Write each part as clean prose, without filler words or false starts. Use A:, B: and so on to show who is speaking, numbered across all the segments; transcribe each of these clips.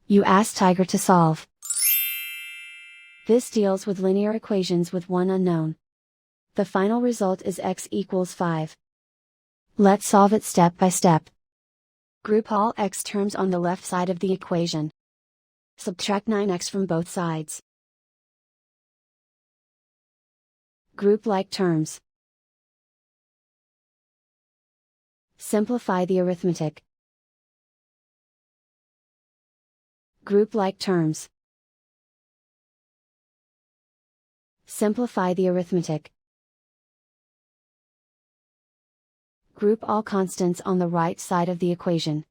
A: You ask Tiger to solve. This deals with linear equations with one unknown. The final result is x equals 5. Let's solve it step by step. Group all x terms on the left side of the equation. Subtract 9x from both sides. Group like terms. Simplify the arithmetic. Group like terms. Simplify the arithmetic. Group all constants on the right side of the equation.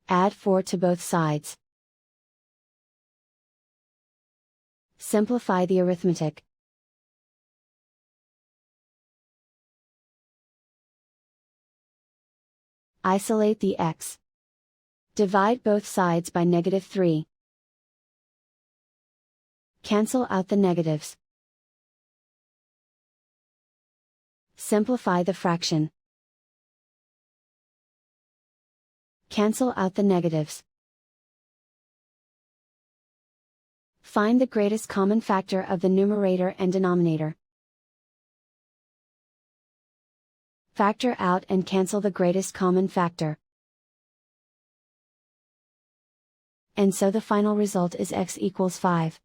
A: Add 4 to both sides. Simplify the arithmetic. Isolate the x. Divide both sides by -3. Cancel out the negatives. Simplify the fraction. Cancel out the negatives. Find the greatest common factor of the numerator and denominator. Factor out and cancel the greatest common factor. And so the final result is x equals 5.